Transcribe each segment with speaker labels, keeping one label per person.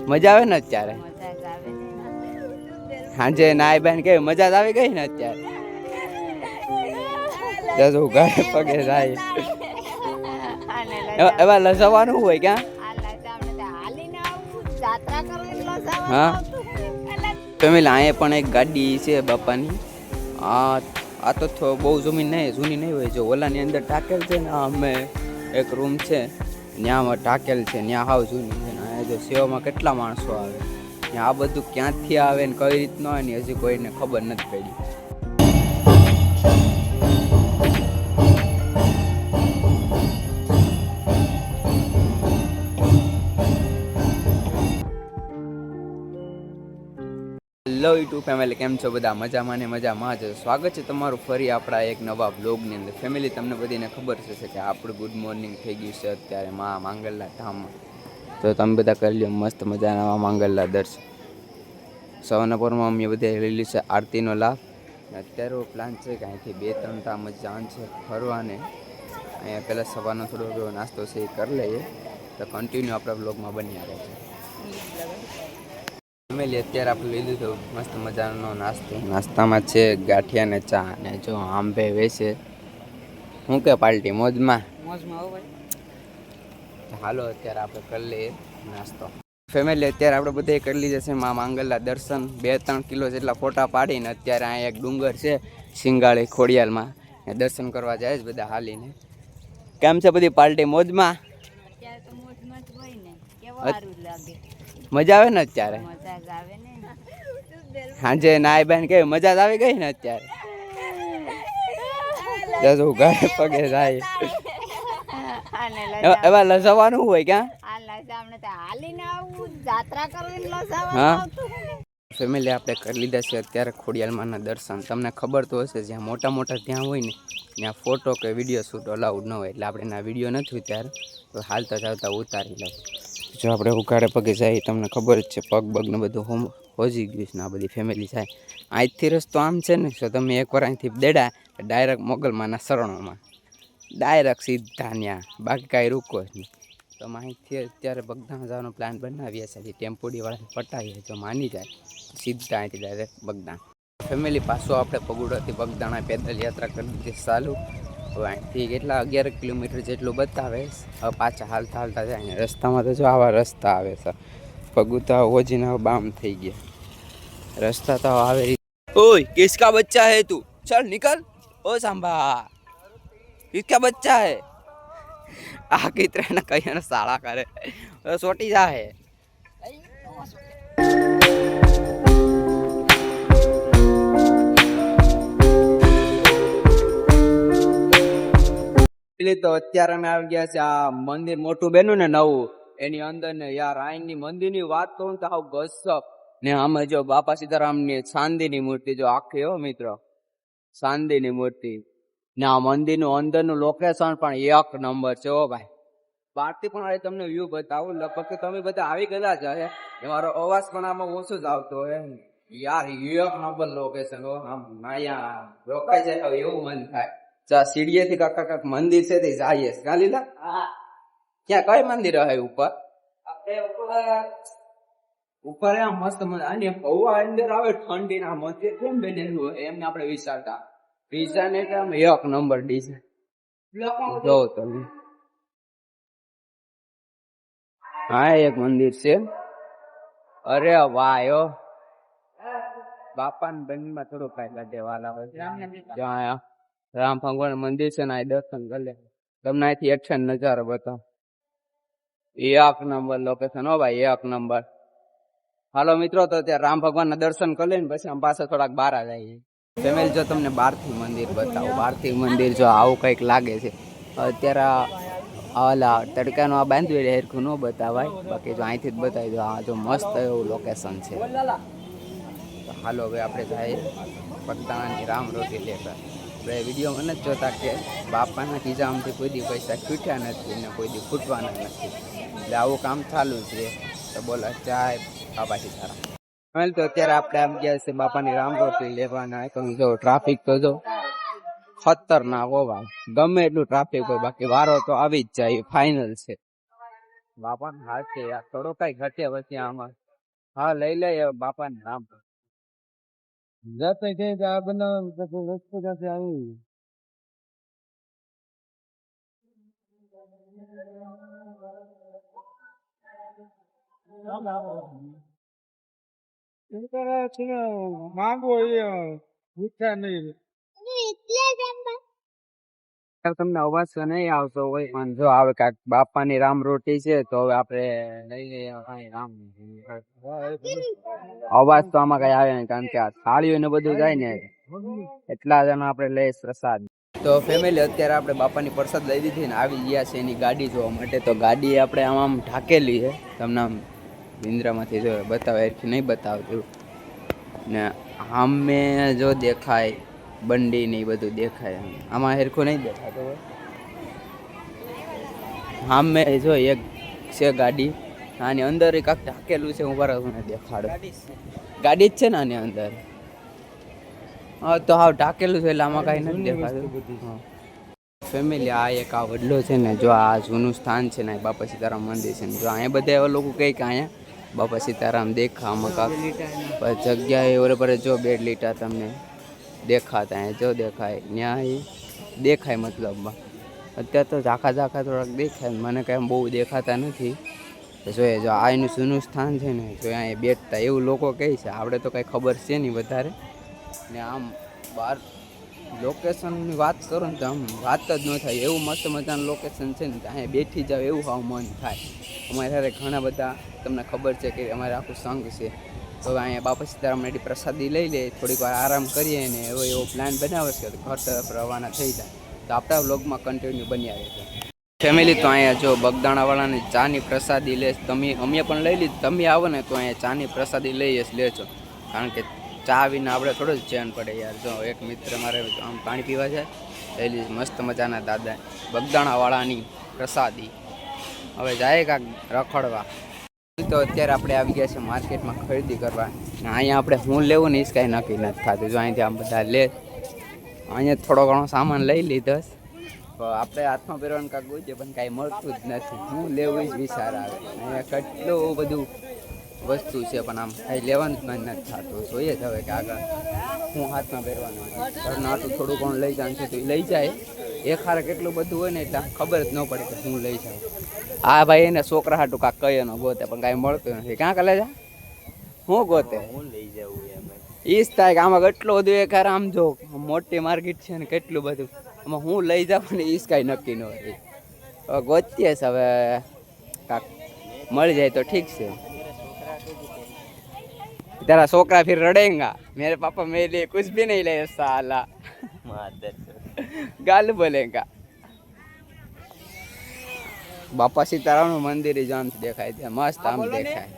Speaker 1: મજા આવે ને અત્યારે સાંજે નાય બેન કે મજા જ આવી ગઈ ને અત્યારે જજો ઘરે પગે જાય એવા લસવાનું હોય ક્યાં હા ફેમિલી અહીંયા પણ એક ગાડી છે બાપાની આ તો બહુ જૂની નહીં હોય જો ઓલાની અંદર ટાકેલ છે ને અમે એક રૂમ છે ત્યાં ટાકેલ છે ત્યાં હાવ જૂની છે ને અહીંયા જો સેવામાં કેટલા માણસો આવે ત્યાં આ બધું ક્યાંથી આવે ને કઈ રીતનું આવે ને હજી કોઈને ખબર નથી પડી હેલો યુટ્યુબ ફેમિલી કેમ છો બધા મજામાં ને મજામાં જ સ્વાગત છે તમારું ફરી આપણા એક નવા બ્લોગની અંદર ફેમિલી તમને બધીને ખબર છે કે આપણું ગુડ મોર્નિંગ થઈ ગયું છે અત્યારે મા માંગલના ધામમાં તો તમે બધા કરી લો મસ્ત મજાના માંગલના દર્શન સવારના પોરમાં અમે બધા લીલી છે આરતીનો લાભ અત્યારે પ્લાન છે કે અહીંથી 2-3 ધામ જાન છે ફરવાને અહીંયા પહેલાં સવારનો થોડો નાસ્તો છે એ કરી લઈએ તો કન્ટિન્યુ આપણા બ્લોગમાં બની આવે છે ફેમિલી અત્યારે આપણે લીધું હતું મસ્ત મજાનો નાસ્તામાં છે ગાંઠિયા ને ચા ને જો આંબે વેચે શું કે પાર્ટી મોજમાં હાલો અત્યારે આપણે કરી લઈએ નાસ્તો ફેમિલી અત્યારે આપણે બધે કરી લીધા છે મા માંગલના દર્શન 2-3 કિલો જેટલા ફોટા પાડીને અત્યારે અહીંયા એક ડુંગર છે સિંગાળી ખોડિયાલમાં દર્શન કરવા જાય છે બધા હાલીને કેમ છે બધી પાર્ટી મોજમાં મજા આવે ને અત્યારે સાંજે નાય બેન કે મજા જ આવી ગઈ ને અત્યારે જજો ઘરે પગે જાય એવા લસવાનું હોય ક્યાં હા ફેમિલી આપણે કરી લીધા છે અત્યારે ખોડિયાલમાંના દર્શન તમને ખબર તો હશે જ્યાં મોટા ત્યાં હોય ને ત્યાં ફોટો કે વિડીયો શૂટ અલાઉડ ન હોય એટલે આપણે એના વિડીયો નથી ત્યારે તો હાલતા ચાલતા ઉતારી લઉં જો આપણે ઉઘાડે પગે જાય તમને ખબર જ છે પગ ને બધું હોજી ગયું છે ને આ બધી ફેમિલી જાય અહીંથી રસ્તો આમ છે ને તો તમે એકવાર અહીંથી દેડા ડાયરેક્ટ મોગલમાંના શરણોમાં ડાયરેક્ટ સીધા ત્યાં બાકી કાંઈ રૂકો જ નહીં તો અહીંથી અત્યારે બગદાણ જવાનો પ્લાન બનાવીએ છીએ ટેમ્પોડીવાળાને પટાવીએ જો માની જાય સીધા અહીંથી ડાયરેક્ટ બગદાણ ફેમિલી પાછો આપણે પગુડાથી બગદાણા પેદલ યાત્રા કરી દીધી ચાલુ હવે અહીંથી કેટલા 11 કિલોમીટર જેટલું બતાવે હવે પાછા હાલતા જાય રસ્તામાં તો જો આવા રસ્તા આવે છે પગુતા ઓજીના બામ થઈ ગયા રસ્તા તો આવે ઓય કિસકા બચ્ચા હે તું ચલ નિકલ ઓ સાંભા કિસકા બચ્ચા હે આ કિતરાને કહીને સાળા કરે સોટી જાહે તો અત્યારે અમે આવી ગયા છે આ મંદિર મોટું બન્યું ને નવું એની અંદર ને યાર આઈની મંદિરની વાત કહું તો આવ ગસપ ને આમે જો બાપા સીતારામની ચાંદીની મૂર્તિ જો આખી હો મિત્રો ચાંદીની મૂર્તિ ને આ મંદિરનું અંદરનું લોકેશન પણ 1 નંબર છે હો ભાઈ બહારથી પણ હવે તમને વ્યૂ બતાવું લગભગ તમે બધા આવી ગયા છે મારો અવાજ પણ આમાં ઓછો જ આવતો હોય યાર 1 નંબર લોકેશન હો આમ માયા રોકાઈ જાય એવું મન થાય સીડીએથી કાક મંદિર છે તે જાય ગાલીલા ક્યાં કઈ મંદિર હે ઉપર મસ્ત અને પૌવા અંદર આવે ઠંડી ના મંદિર કેમ બનેલું હોય એમને આપણે વિચારતા ને કેમ 1 નંબર ડીશ જો તમે હા એક મંદિર છે અરે વાહ યો બાપાને બંધમાં થોડું ફાયદા દેવાલા હોય જ્યાં રામ ભગવાન મંદિર છે ને દર્શન કરી લે તમને અહીંથી એક્શન નજારો બતાવો 1 નંબર લોકેશન હો ભાઈ 1 નંબર હાલો મિત્રો તો ત્યાં રામ ભગવાનના દર્શન કરી લઈને પછી આમ પાછા થોડાક બહાર જઈએ ફેમિલી જો તમને બહારથી મંદિર બતાવો બહારથી મંદિર જો આવું કંઈક લાગે છે અત્યારે ઓલા તડકાનું આ બાંધ્યું હેરખું ન બતાવાય બાકી જો અહીંથી જ બતાવી દો આ જો મસ્ત એવું લોકેશન છે તો હાલો હવે આપણે જઈએ બગદાણાની રામ રોટી લેતા આપણે વિડીયોમાં નથી જોતા કે બાપાના ખીજામાંથી કોઈ દી પૈસા ખૂટ્યા નથી ને કોઈ દી ખૂટવાના નથી એટલે આવું કામ ચાલુ છે તો બોલો ચાય બાપા સીતારામ તો અત્યારે આપણે આમ ગયા છે બાપાની રામ રોટી લેવાના જો ટ્રાફિક તો જો ખતરનાક હો ભાઈ ગમે એટલું ટ્રાફિક હોય બાકી વારો તો આવી જ જાય ફાઇનલ છે બાપા હા છે યાર, થોડો કઈ ઘટે પછી આમાં. હા લઈ લે બાપા ને નામ જતો છે આ બનાવ વસ્તુ જશે આવી. માંગો પૂછા નહીં. તમને અવાજ તો નહીં આવતો હોય પણ જો આવે કાંઈક બાપાની રામ રોટી છે તો હવે આપણે લઈ લઈએ કાંઈ રામ અવાજ તો આમાં કઈ આવે નહીં કારણ કે આ થાળીઓ ને બધું જાય ને એટલા જણા આપણે લઈએ પ્રસાદ. તો ફેમિલી અત્યારે આપણે બાપાની પ્રસાદ લઈ દીધી ને આવી ગયા છે એની ગાડી જોવા માટે. તો ગાડી આપણે આમ ઢાકેલી છે, તમને આમ ઇન્દ્રામાંથી જો બતાવે એરથી નહીં બતાવતું ને આમે જો દેખાય બંડી ને બધું દેખાય. આમાં હેરખું નહીં દેખાતું હોય. આમે જો એક છે ગાડી, આની અંદર કાંક ઢાકેલું છે. હું બરાબર દેખાડું, ગાડી જ છે ને આની અંદર. હા તો હાવ ઢાકેલું છે એટલે આમાં કાંઈ નથી દેખાતું. ફેમિલી આ એક આ વડલો છે ને, જો આ જૂનું સ્થાન છે ને બાપા સીતારામ મંદિર છે ને, જો અહીંયા બધા એવા લોકો કહે કે અહીંયા બાપા સીતારામ દેખા આમાં કાંક જગ્યાએ બરાબર જો બેડ લીટા તમને દેખાતા અહીંયા જો દેખાય ન્યાય દેખાય મતલબમાં. અત્યારે તો ઝાખા ઝાખા થોડાક દેખાય, મને કાંઈ બહુ દેખાતા નથી. જોઈએ જો આ એનું જૂનું સ્થાન છે ને, જો અહીંયા બેઠતા એવું લોકો કહે છે. આપણે તો કાંઈ ખબર છે નહીં વધારે ને. આમ બહાર લોકેશનની વાત કરો ને તો આમ વાત જ ન થાય એવું મસ્ત મજાનું લોકેશન છે ને, અહીંયા બેઠી જાવ એવું હાવ મન થાય. અમારે સાથે ઘણા બધા તમને ખબર છે કે અમારે આખું સંઘ છે. તો અહીંયા બાપા સીતારામ રેડી પ્રસાદી લઈ લે, થોડીક વાર આરામ કરીએ ને એવો પ્લાન બનાવે છે કે ઘર તરફ રવાના થઈ જાય. તો આપણા વ્લોગમાં કન્ટિન્યુ બન્યા રહેશે ફેમિલી. તો અહીંયા જો બગદાણાવાળાની ચાની પ્રસાદી લે, અમે પણ લઈ લીધી. તમે આવો ને તો અહીંયા ચાની પ્રસાદી લઈ લેજો, કારણ કે ચા વિના આપણે થોડું જ ચેન પડે યાર. જો એક મિત્ર મારે આમ પાણી પીવા જાય, લઈ લીધી મસ્ત મજાના દાદા બગદાણાવાળાની પ્રસાદી. હવે જાય કાંક રખડવા. તો અત્યારે આપણે આવી ગયા છે માર્કેટમાં ખરીદી કરવા. અહીંયા આપણે હું લેવું ને એ કાંઈ નક્કી નથી થતું. જો અહીંથી આમ બધા લે, અહીંયા થોડો ઘણો સામાન લઈ લીધો. આપણે હાથમાં પહેરવાનું કાંક ગોઈએ પણ કાંઈ મળતું જ નથી. હું લેવું જ વિચાર આવે. અહીંયા કેટલું બધું વસ્તુ છે પણ આમ કાંઈ લેવાનું જ મન નથી થતું. જોઈએ જ હવે કે આગળ હું હાથમાં પહેરવાનું ઘરનું આટલું થોડું ઘણું લઈ જવાનું છે તો એ લઈ જાય. એક હારે કેટલું બધું હોય ને એટલે ખબર જ ન પડે કે હું લઈ જાઉં. હા ભાઈ એને છોકરા હાટું કાંક કહીએ ન ગોતે પણ કાંઈ મળતું નથી. ક્યાં કાલે જા હું ગોતે હું લઈ જાઉં ઈ જ થાય કે આમાં કેટલું બધું એક હારે આમ જો મોટી માર્કેટ છે ને કેટલું બધું આમાં હું લઈ જાઉં ને ઈ જ કાંઈ નક્કી ન હોય. હવે ગોતીએ છે, હવે કાંક મળી જાય તો ઠીક છે. तेरा छोकरा फिर रड़ेगा, मेरे पापा मेरे लिए कुछ भी नहीं ले साला गाल बोलेगा. बापा सीताराम નું મંદિર જામ દેખાય છે, મસ્ત આમ દેખાય.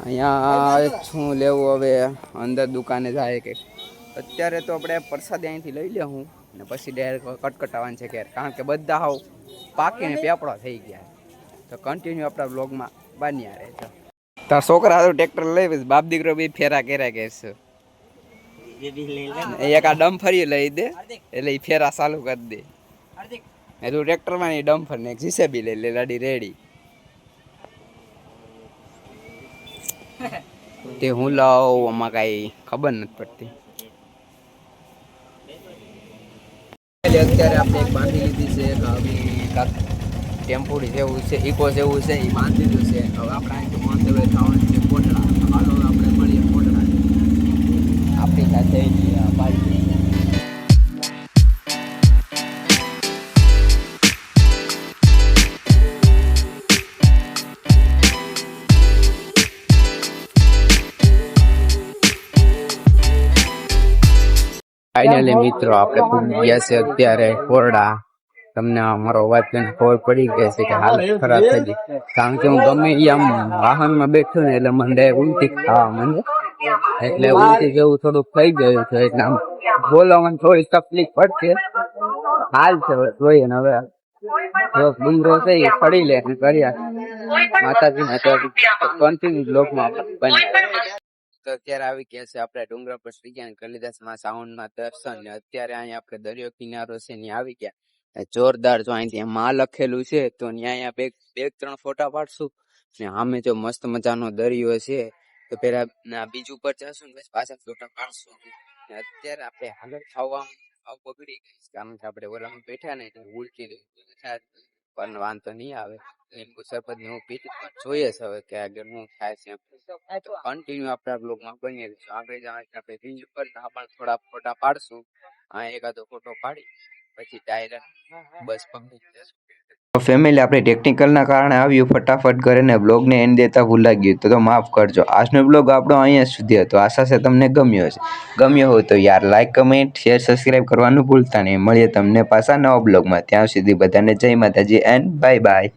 Speaker 1: અહીંયા શું લેવું હવે અંદર દુકાને જાય કે અત્યારે તો આપણે પ્રસાદી અહીંથી લઈ લે હું ને પછી ડાયરેક્ટ કટકટાવાનું છે ઘેર, કારણ કે બધા હાવ પાકીને પેપડા થઈ ગયા. તો કન્ટિન્યુ આપણા બ્લોગમાં બન્યા રહે છે. તાર છોકરા તો ટ્રેક્ટર લઈ પછી બાપ દીકરો બી ફેરા કર્યા કે છે. એક આ ડમ્ફરી લઈ દે એટલે એ ફેરા ચાલુ કરી દે. એ તું ટ્રેક્ટરમાં ની ડમ્ફર ને જીસેબી લઈ લે, લાડી રેડી. તે હું લાવ આમાં કાંઈ ખબર નથી પડતી. અત્યારે આપણે એક બાંધી લીધી છે, ટેમ્પોડી જેવું છે, ઇકો જેવું છે, એ બાંધી દીધું છે. હવે આપણે અહીંથી મંદિરે થવાનું છે કોટડા. હાલો આપણે મળીએ કોટડા. આપણી સાથે બાઈક ફાઇનલી મિત્રો આપણે પહોંચી ગયા છે અત્યારે કોરડા. તમને અમારો અવાજ કરીને ખબર પડી ગઈ છે કે હાલત ખરાબ થઈ ગઈ, કારણ કે હું ગમે એ આમ વાહનમાં બેઠો ને એટલે મને ઉલટી ખાવા માંડે, એટલે ઉલટી જેવું થોડુંક થઈ ગયું છે. એટલે આમ બોલવામાં થોડી તકલીફ પડશે. હાલ છે જોઈએ ને હવે ડુંગરો છે એ ફરી લે ને કર્યા માતાજી કન્ટિન્યુ બ્લોગમાં બન્યા. તો અત્યારે આવી ગયા છે આપણે ડુંગરા પર શ્રી ગયા કલિદાસમાં સાઉન્ડમાં દર્શન ને અત્યારે અહીંયા આપણે દરિયો કિનારો છે ને આવી ગયા. જોરદાર. જો અહીંથી માં લખેલું છે તો અહીંયા બે બે ત્રણ ફોટા પાડશું ને સામે જો મસ્ત મજાનો દરિયો છે તો પેલા બીજ ઉપર જશું ને પાછા ફોટા પાડશું. અત્યારે આપણે આગળ થવા બગડી ગઈ કારણ કે આપણે ઓલામાં બેઠા ને એટલે ઉલટી પણ વાંધો નહીં આવે. લીંબુ શરબત ને હું પીતી પણ જોઈએ છે હવે કે આગળ હું થાય છે. કન્ટિન્યુ આપણા બ્લોગમાં બની રહીશું. આગળ જવા આપણે બીજ ઉપર પણ થોડા ફોટા પાડશું. એકાદો ફોટો પાડી પછી ડાયરેક્ટ બસ પકડી જશું. ફેમિલી આપણે ટેકનિકલના કારણે આવ્યું ફટાફટ કરીને બ્લોગને એન્ડ દેતા ભૂલાઈ ગયું તો માફ કરજો. આજનો બ્લોગ આપણો અહીંયા સુધી હતો. આશા છે તમને ગમ્યો હશે. ગમ્યો હોય તો યાર લાઈક કમેન્ટ શેર સબસ્ક્રાઈબ કરવાનું ભૂલતા નહીં. મળીએ તમને પાછા નવા બ્લોગમાં. ત્યાં સુધી બધાને જય માતાજી એન્ડ બાય બાય.